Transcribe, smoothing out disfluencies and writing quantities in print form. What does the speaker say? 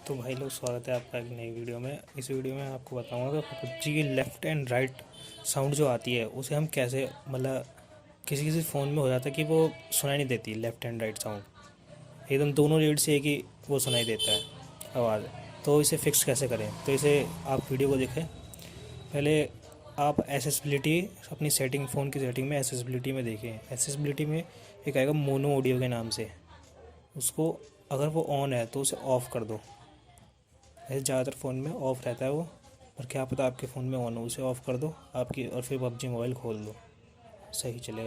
तो भाई लोग, स्वागत है आपका एक नई वीडियो में। इस वीडियो में आपको बताऊंगा कि पबजी की लेफ़्ट एंड राइट साउंड जो आती है उसे हम कैसे, मतलब किसी किसी फ़ोन में हो जाता है कि वो सुनाई नहीं देती लेफ़्ट एंड राइट साउंड, एकदम दोनों रीड से एक ही वो सुनाई देता है आवाज़। तो इसे फिक्स कैसे करें, तो इसे आप वीडियो को देखें। पहले आप एसेसिबिलिटी, अपनी सेटिंग, फ़ोन की सेटिंग में एसेसिबिलिटी में देखें। एसेसिबिलिटी में एक आएगा मोनो ऑडियो के नाम से, उसको अगर वो ऑन है तो उसे ऑफ़ कर दो। ऐसे ज़्यादातर फ़ोन में ऑफ़ रहता है वो, पर क्या पता आपके फ़ोन में ऑन हो, उसे ऑफ़ कर दो आपकी, और फिर पबजी मोबाइल खोल दो, सही चलेगा।